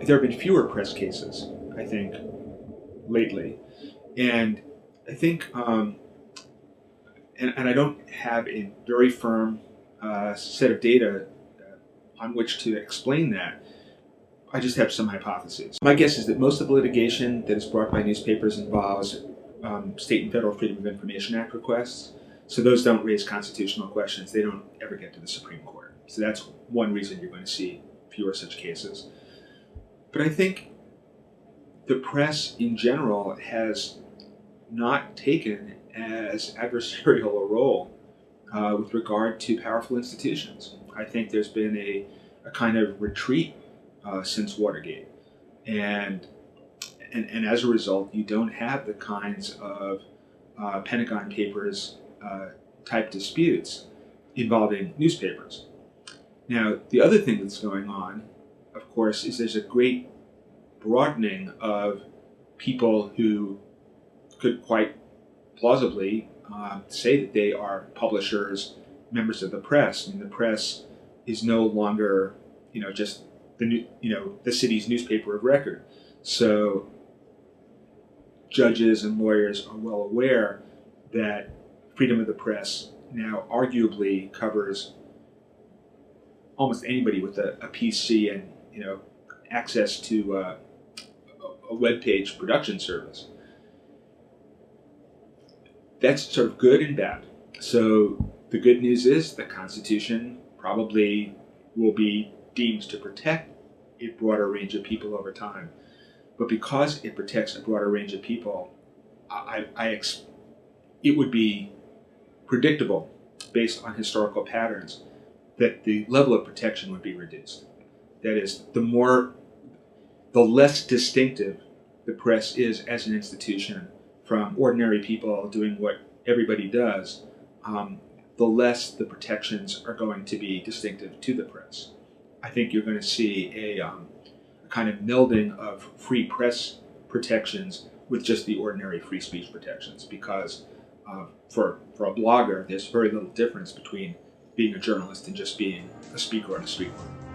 there have been fewer press cases, I think, lately. And I think, and I don't have a very firm set of data on which to explain that. I just have some hypotheses. My guess is that most of the litigation that is brought by newspapers involves state and federal Freedom of Information Act requests. So those don't raise constitutional questions. They don't ever get to the Supreme Court. So that's one reason you're going to see fewer such cases. But I think the press in general has not taken as adversarial a role with regard to powerful institutions. I think there's been a kind of retreat since Watergate. And as a result, you don't have the kinds of Pentagon Papers type disputes involving newspapers. Now, the other thing that's going on, of course, is there's a great broadening of people who could quite plausibly say that they are publishers, members of the press. I mean, the press is no longer, just the city's newspaper of record. So judges and lawyers are well aware that freedom of the press now arguably covers almost anybody with a PC and access to a web page production service. That's sort of good and bad. So the good news is the Constitution probably will be deemed to protect a broader range of people over time. But because it protects a broader range of people, it would be predictable, based on historical patterns, that the level of protection would be reduced. That is, the less distinctive the press is as an institution from ordinary people doing what everybody does, the less the protections are going to be distinctive to the press. I think you're going to see a kind of melding of free press protections with just the ordinary free speech protections, because for a blogger, there's very little difference between being a journalist and just being a speaker on a street corner.